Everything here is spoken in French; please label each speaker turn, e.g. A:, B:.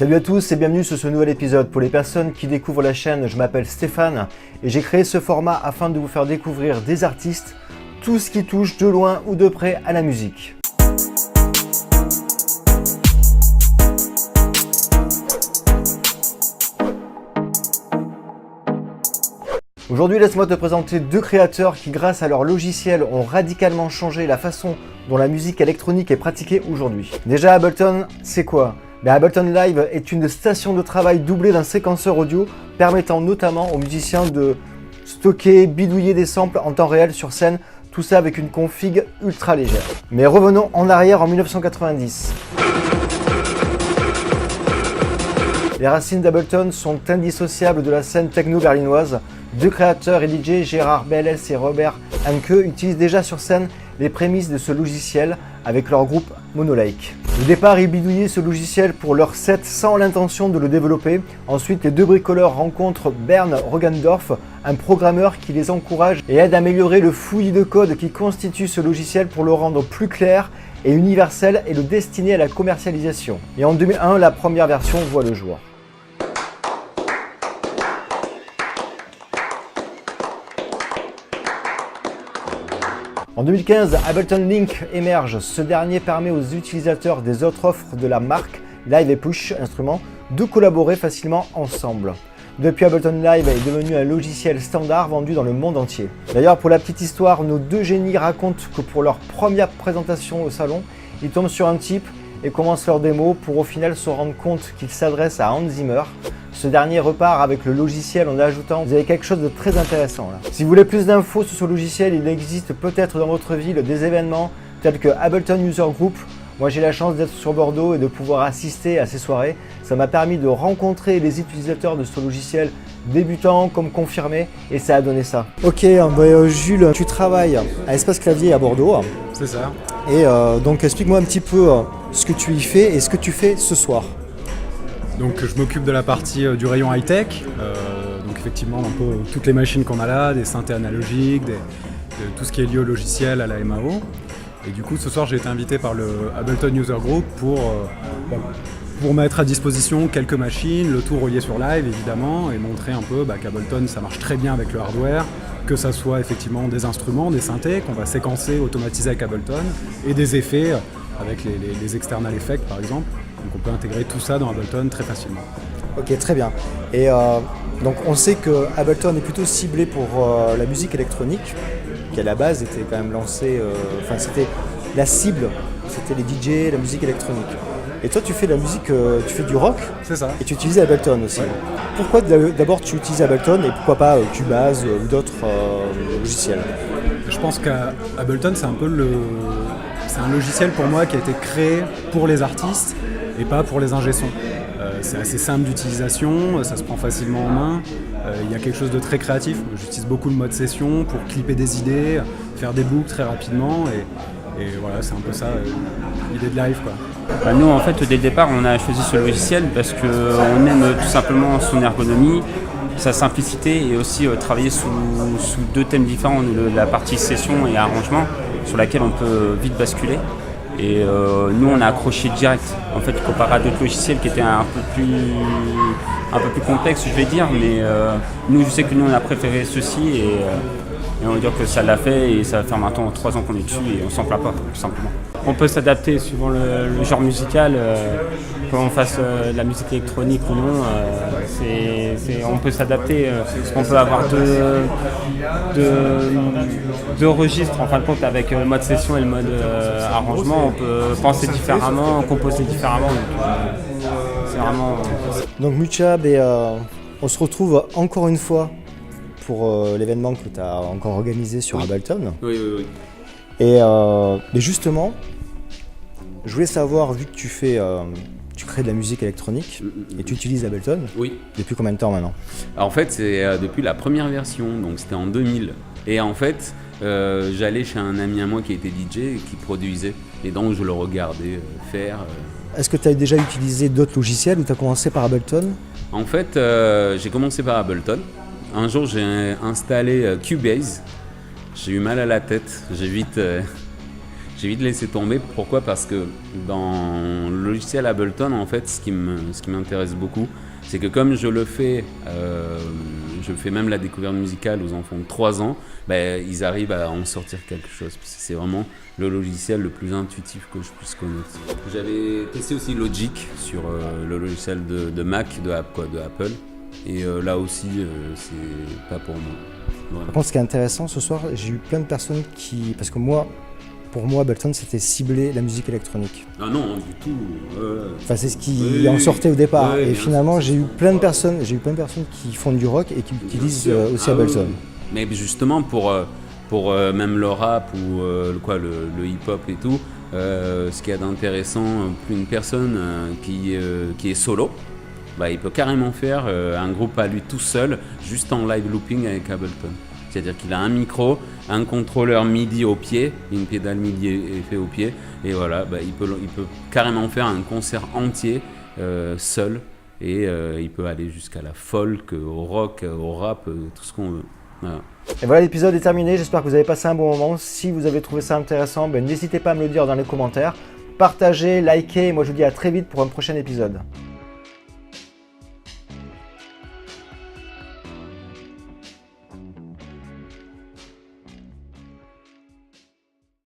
A: Salut à tous et bienvenue sur ce nouvel épisode. Pour les personnes qui découvrent la chaîne, je m'appelle Stéphane et j'ai créé ce format afin de vous faire découvrir des artistes, tout ce qui touche de loin ou de près à la musique. Aujourd'hui, laisse-moi te présenter deux créateurs qui, grâce à leur logiciel, ont radicalement changé la façon dont la musique électronique est pratiquée aujourd'hui. Déjà, Ableton, c'est quoi ? Ableton Live est une station de travail doublée d'un séquenceur audio permettant notamment aux musiciens de stocker, bidouiller des samples en temps réel sur scène, tout ça avec une config ultra légère. Mais revenons en arrière en 1990. Les racines d'Ableton sont indissociables de la scène techno berlinoise. Deux créateurs et DJ, Gérard Bellès et Robert Hanke, utilisent déjà sur scène les prémices de ce logiciel avec leur groupe Monolake. Au départ, ils bidouillaient ce logiciel pour leur set sans l'intention de le développer. Ensuite, les deux bricoleurs rencontrent Bernd Roggendorf, un programmeur qui les encourage et aide à améliorer le fouillis de code qui constitue ce logiciel pour le rendre plus clair et universel et le destiner à la commercialisation. Et en 2001, la première version voit le jour. En 2015, Ableton Link émerge. Ce dernier permet aux utilisateurs des autres offres de la marque Live et Push Instruments de collaborer facilement ensemble. Depuis, Ableton Live est devenu un logiciel standard vendu dans le monde entier. D'ailleurs, pour la petite histoire, nos deux génies racontent que pour leur première présentation au salon, ils tombent sur un type et commencent leur démo pour au final se rendre compte qu'ils s'adressent à Hans Zimmer. Ce dernier repart avec le logiciel en ajoutant « Vous avez quelque chose de très intéressant là ». Si vous voulez plus d'infos sur ce logiciel, il existe peut-être dans votre ville des événements tels que Ableton User Group. Moi j'ai la chance d'être sur Bordeaux et de pouvoir assister à ces soirées. Ça m'a permis de rencontrer les utilisateurs de ce logiciel, débutants comme confirmés, et ça a donné ça. Ok, Jules, tu travailles à Espace Clavier à Bordeaux.
B: C'est ça.
A: Et donc explique-moi un petit peu ce que tu y fais et ce que tu fais ce soir.
B: Donc je m'occupe de la partie du rayon high-tech, donc effectivement un peu toutes les machines qu'on a là, des synthés analogiques, de tout ce qui est lié au logiciel, à la MAO. Et du coup ce soir j'ai été invité par le Ableton User Group pour mettre à disposition quelques machines, le tout relié sur Live évidemment, et montrer un peu qu'Ableton ça marche très bien avec le hardware, que ça soit effectivement des instruments, des synthés qu'on va séquencer, automatiser avec Ableton, et des effets avec les external effects par exemple. Donc on peut intégrer tout ça dans Ableton très facilement.
A: Ok, très bien. Et donc on sait que Ableton est plutôt ciblé pour la musique électronique, qui à la base était quand même lancé, c'était la cible, c'était les DJ, la musique électronique. Et toi tu fais de la musique, tu fais du rock.
B: C'est ça.
A: Et tu utilises Ableton aussi. Ouais. Pourquoi d'abord tu utilises Ableton et pourquoi pas Cubase ou d'autres logiciels ?
B: Je pense qu'Ableton c'est un logiciel pour moi qui a été créé pour les artistes et pas pour les ingé-sons. C'est assez simple d'utilisation, ça se prend facilement en main, il y a quelque chose de très créatif. J'utilise beaucoup le mode session pour clipper des idées, faire des boucles très rapidement et voilà, c'est un peu ça l'idée de Live quoi.
C: Nous en fait dès le départ on a choisi ce logiciel parce qu'on aime tout simplement son ergonomie, sa simplicité et aussi travailler sous deux thèmes différents, la partie session et arrangement sur laquelle on peut vite basculer. Et nous on a accroché direct, en fait comparé à d'autres logiciels qui étaient un peu plus complexes je vais dire, mais je sais que nous on a préféré ceci et on va dire que ça l'a fait et ça va faire maintenant 3 ans qu'on est dessus et on s'en plaint pas tout simplement. On peut s'adapter suivant le genre musical, qu'on fasse de la musique électronique ou non, on peut s'adapter, on peut avoir deux registres en fin de compte avec le mode session et le mode arrangement, on peut penser différemment, composer différemment, donc c'est vraiment...
A: Donc Muchab, on se retrouve encore une fois pour l'événement que tu as encore organisé sur Ableton.
C: Oui.
A: Mais justement, je voulais savoir, vu que tu crées de la musique électronique et tu utilises Ableton,
D: oui.
A: Depuis combien de temps maintenant ?
D: Alors, en fait, c'est depuis la première version, donc c'était en 2000. Et en fait, j'allais chez un ami à moi qui était DJ et qui produisait. Et donc, je le regardais faire.
A: Est-ce que tu as déjà utilisé d'autres logiciels ou tu as commencé par Ableton ?
D: En fait, j'ai commencé par Ableton. Un jour, j'ai installé Cubase. J'ai eu mal à la tête. J'ai j'ai vite laissé tomber. Pourquoi? Parce que dans le logiciel Ableton, en fait, ce qui m'intéresse beaucoup, c'est que comme je fais même la découverte musicale aux enfants de 3 ans, ils arrivent à en sortir quelque chose. C'est vraiment le logiciel le plus intuitif que je puisse connaître. J'avais testé aussi Logic sur le logiciel de Mac, de Apple. Et là aussi, c'est pas pour moi. Voilà.
A: Par contre, ce qui est intéressant ce soir, j'ai eu plein de personnes qui... Parce que pour moi, Ableton, c'était cibler la musique électronique.
D: Ah non, du tout.
A: Enfin, c'est ce qui en sortait au départ.
D: Oui,
A: et finalement, j'ai eu plein de personnes qui font du rock et qui utilisent aussi Ableton.
D: Oui. Mais justement, pour même le rap ou le hip-hop et tout, ce qu'il y a d'intéressant, pour une personne qui est solo, il peut carrément faire un groupe à lui tout seul, juste en live looping avec Ableton. C'est-à-dire qu'il a un micro, un contrôleur MIDI au pied, une pédale MIDI effet au pied, et voilà, il peut carrément faire un concert entier seul, et il peut aller jusqu'à la folk, au rock, au rap, tout ce qu'on veut. Voilà.
A: Et voilà, l'épisode est terminé, j'espère que vous avez passé un bon moment. Si vous avez trouvé ça intéressant, n'hésitez pas à me le dire dans les commentaires. Partagez, likez, et moi je vous dis à très vite pour un prochain épisode.